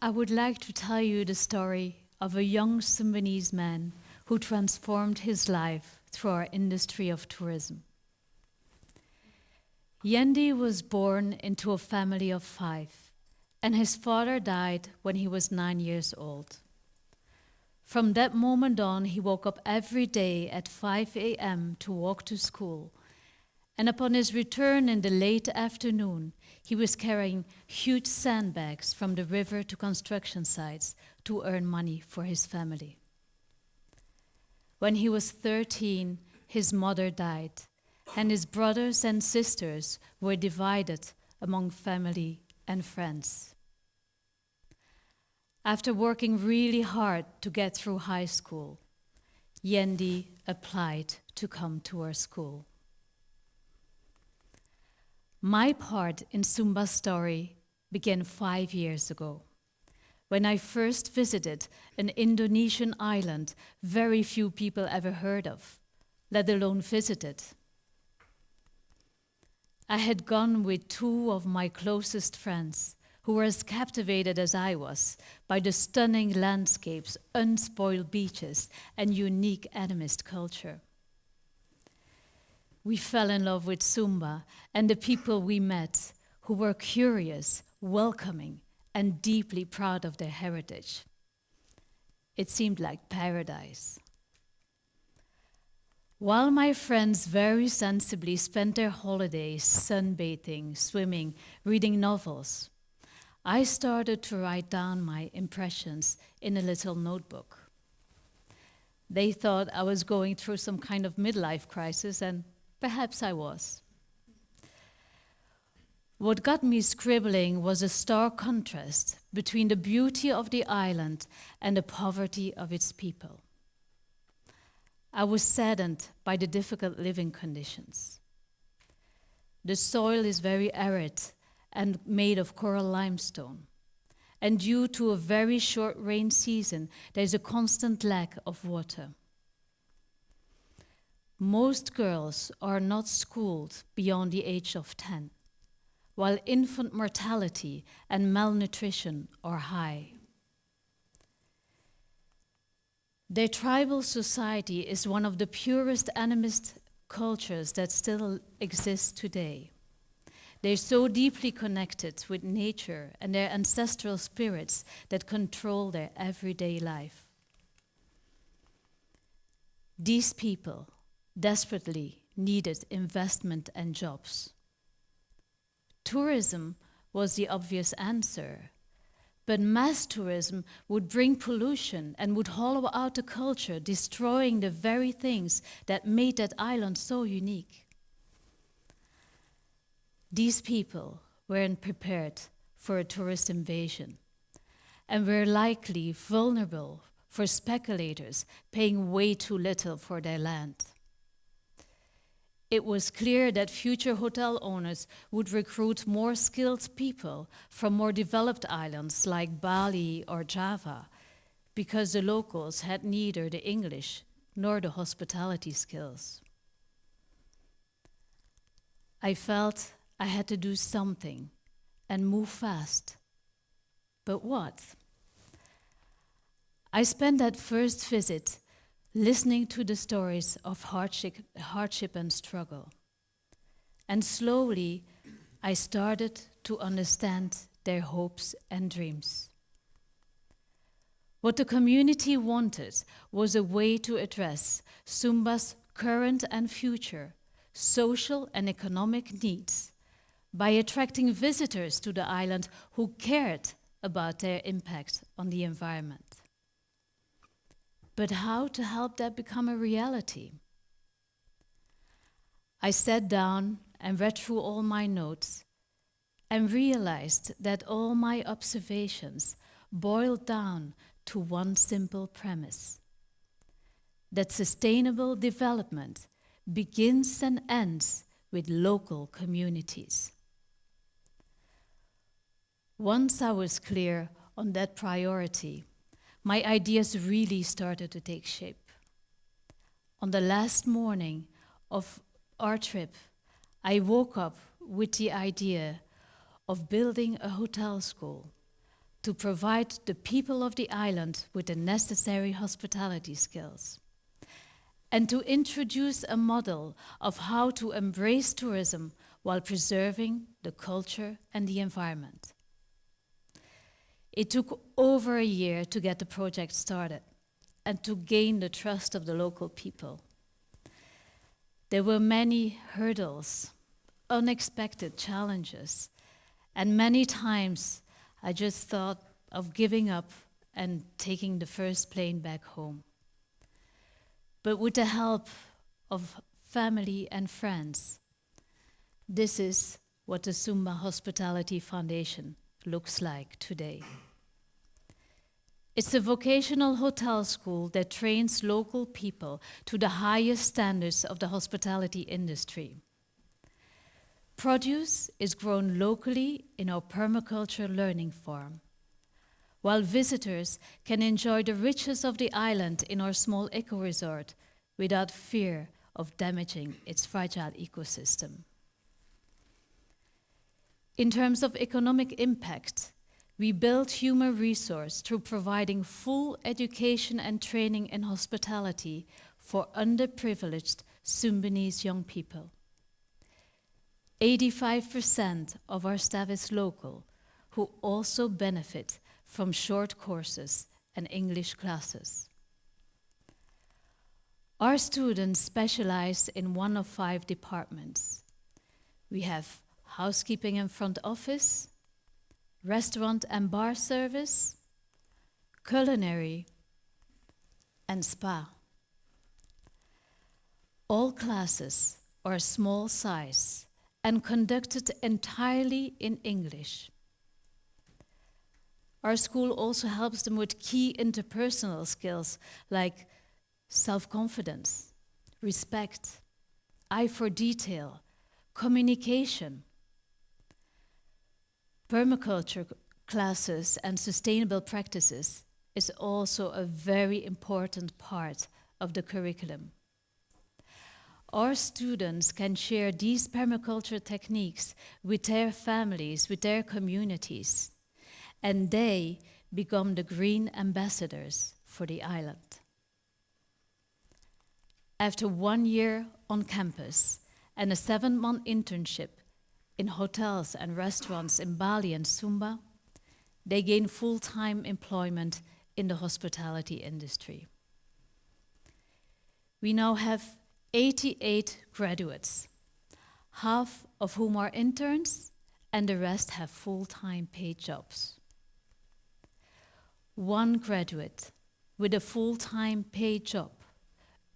I would like to tell you the story of a young Sumbinese man who transformed his life through our industry of tourism. Yendi was born into a family of 5, and his father died when he was 9 years old. From that moment on, he woke up every day at 5 a.m. to walk to school, and upon his return in the late afternoon, he was carrying huge sandbags from the river to construction sites to earn money for his family. When he was 13, his mother died, and his brothers and sisters were divided among family and friends. After working really hard to get through high school, Yendi applied to come to our school. My part in Sumba's story began 5 years ago, when I first visited an Indonesian island very few people ever heard of, let alone visited. I had gone with 2 of my closest friends, who were as captivated as I was by the stunning landscapes, unspoiled beaches, and unique animist culture. We fell in love with Sumba and the people we met, who were curious, welcoming, and deeply proud of their heritage. It seemed like paradise. While my friends very sensibly spent their holidays sunbathing, swimming, reading novels, I started to write down my impressions in a little notebook. They thought I was going through some kind of midlife crisis, and perhaps I was. What got me scribbling was a stark contrast between the beauty of the island and the poverty of its people. I was saddened by the difficult living conditions. The soil is very arid and made of coral limestone. And due to a very short rain season, there is a constant lack of water. Most girls are not schooled beyond the age of 10, while infant mortality and malnutrition are high. Their tribal society is one of the purest animist cultures that still exists today. They're so deeply connected with nature and their ancestral spirits that control their everyday life. These people desperately needed investment and jobs. Tourism was the obvious answer, but mass tourism would bring pollution and would hollow out the culture, destroying the very things that made that island so unique. These people weren't prepared for a tourist invasion and were likely vulnerable for speculators paying way too little for their land. It was clear that future hotel owners would recruit more skilled people from more developed islands like Bali or Java, because the locals had neither the English nor the hospitality skills. I felt I had to do something and move fast. But what? I spent that first visit listening to the stories of hardship and struggle. And slowly, I started to understand their hopes and dreams. What the community wanted was a way to address Sumba's current and future social and economic needs by attracting visitors to the island who cared about their impact on the environment. But how to help that become a reality? I sat down and read through all my notes and realized that all my observations boiled down to one simple premise: that sustainable development begins and ends with local communities. Once I was clear on that priority, my ideas really started to take shape. On the last morning of our trip, I woke up with the idea of building a hotel school to provide the people of the island with the necessary hospitality skills, and to introduce a model of how to embrace tourism while preserving the culture and the environment. It took over a year to get the project started and to gain the trust of the local people. There were many hurdles, unexpected challenges, and many times I just thought of giving up and taking the first plane back home. But with the help of family and friends, this is what the Sumba Hospitality Foundation looks like today. It's a vocational hotel school that trains local people to the highest standards of the hospitality industry. Produce is grown locally in our permaculture learning farm, while visitors can enjoy the riches of the island in our small eco-resort without fear of damaging its fragile ecosystem. In terms of economic impact, we build human resource through providing full education and training in hospitality for underprivileged Sumbanese young people. 85% of our staff is local, who also benefit from short courses and English classes. Our students specialize in one of 5 departments. We have housekeeping and front office, restaurant and bar service, culinary, and spa. All classes are small size and conducted entirely in English. Our school also helps them with key interpersonal skills like self-confidence, respect, eye for detail, communication. Permaculture classes and sustainable practices is also a very important part of the curriculum. Our students can share these permaculture techniques with their families, with their communities, and they become the green ambassadors for the island. After 1 year on campus and a 7-month internship in hotels and restaurants in Bali and Sumba, they gain full-time employment in the hospitality industry. We now have 88 graduates, half of whom are interns, and the rest have full-time paid jobs. 1 graduate with a full-time paid job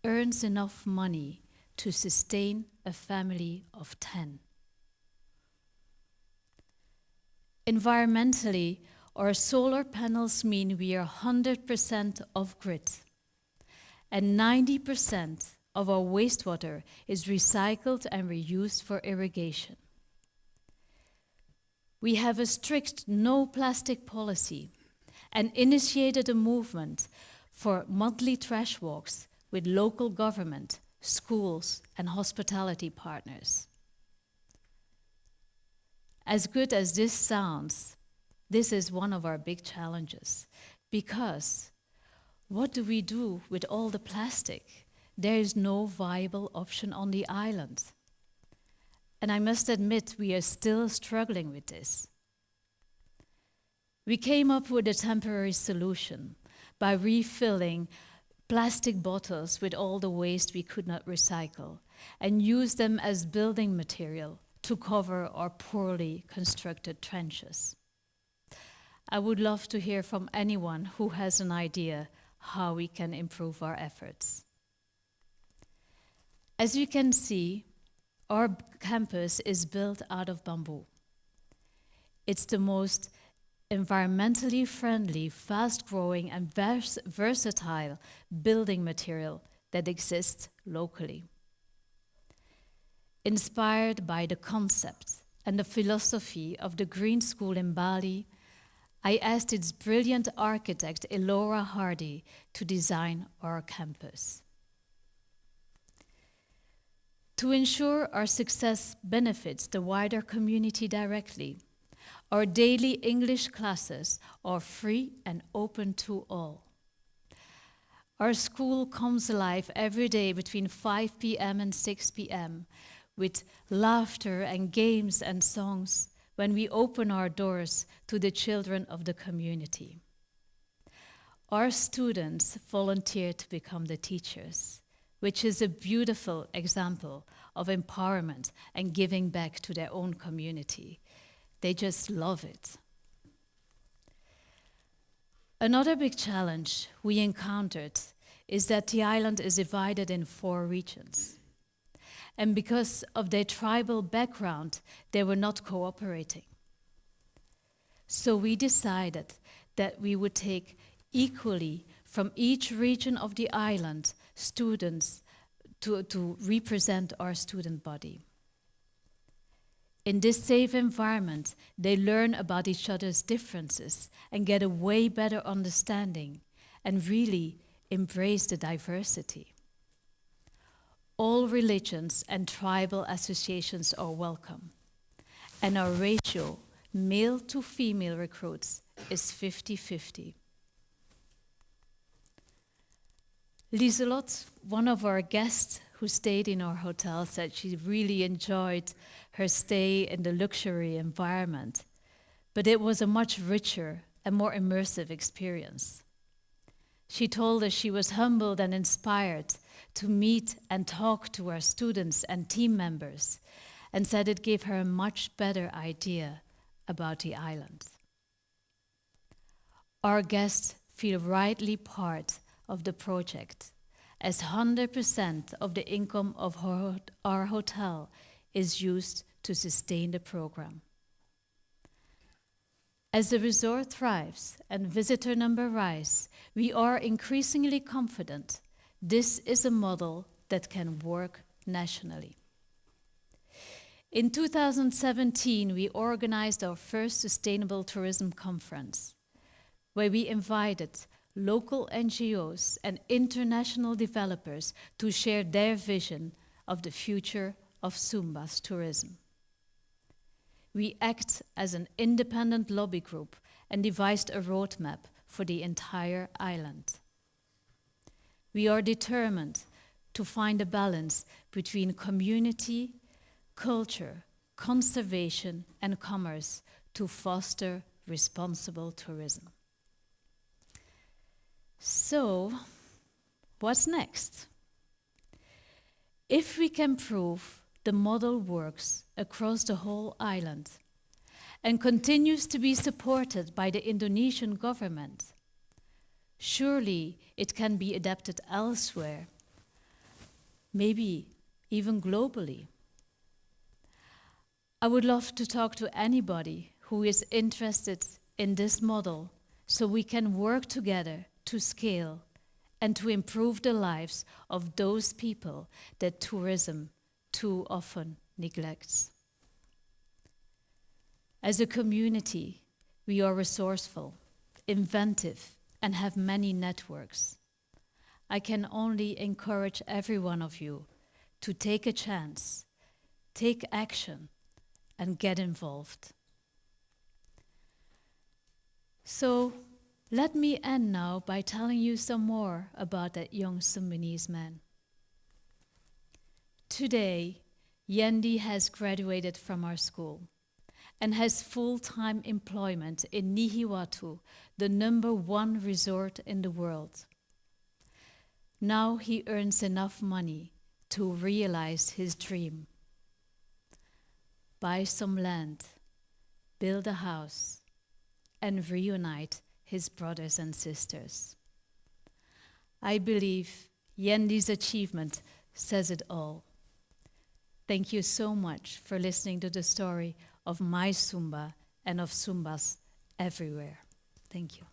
earns enough money to sustain a family of 10. Environmentally, our solar panels mean we are 100% off-grid, and 90% of our wastewater is recycled and reused for irrigation. We have a strict no plastic policy and initiated a movement for monthly trash walks with local government, schools, and hospitality partners. As good as this sounds, this is one of our big challenges, because what do we do with all the plastic? There is no viable option on the island. And I must admit, we are still struggling with this. We came up with a temporary solution by refilling plastic bottles with all the waste we could not recycle and use them as building material to cover our poorly constructed trenches. I would love to hear from anyone who has an idea how we can improve our efforts. As you can see, our campus is built out of bamboo. It's the most environmentally friendly, fast-growing, and versatile building material that exists locally. Inspired by the concept and the philosophy of the Green School in Bali, I asked its brilliant architect, Elora Hardy, to design our campus. To ensure our success benefits the wider community directly, Our daily English classes are free and open to all. Our school comes alive every day between 5 p.m. and 6 p.m. with laughter and games and songs when we open our doors to the children of the community. Our students volunteer to become the teachers, which is a beautiful example of empowerment and giving back to their own community. They just love it. Another big challenge we encountered is that the island is divided in 4 regions. And because of their tribal background, they were not cooperating. So we decided that we would take equally from each region of the island students to represent our student body. In this safe environment, they learn about each other's differences and get a way better understanding and really embrace the diversity. All religions and tribal associations are welcome, and our ratio, male to female recruits, is 50-50. Lieselot, one of our guests who stayed in our hotel, said she really enjoyed her stay in the luxury environment, but it was a much richer and more immersive experience. She told us she was humbled and inspired to meet and talk to our students and team members, and said it gave her a much better idea about the island. Our guests feel rightly part of the project, as 100% of the income of our hotel is used to sustain the program. As the resort thrives and visitor number rise, we are increasingly confident this is a model that can work nationally. In 2017, we organized our first Sustainable Tourism Conference, where we invited local NGOs and international developers to share their vision of the future of Sumba's tourism. We act as an independent lobby group and devised a roadmap for the entire island. We are determined to find a balance between community, culture, conservation, and commerce to foster responsible tourism. So, what's next? If we can prove the model works across the whole island and continues to be supported by the Indonesian government, surely it can be adapted elsewhere, maybe even globally. I would love to talk to anybody who is interested in this model so we can work together to scale and to improve the lives of those people that tourism too often neglects. As a community, we are resourceful, inventive, and have many networks. I can only encourage every one of you to take a chance, take action, and get involved. So, let me end now by telling you some more about that young Sumbanese man. Today, Yendi has graduated from our school and has full-time employment in Nihiwatu, the #1 resort in the world. Now he earns enough money to realize his dream. Buy some land, build a house, and reunite his brothers and sisters. I believe Yendi's achievement says it all. Thank you so much for listening to the story of my Sumba and of Sumbas everywhere. Thank you.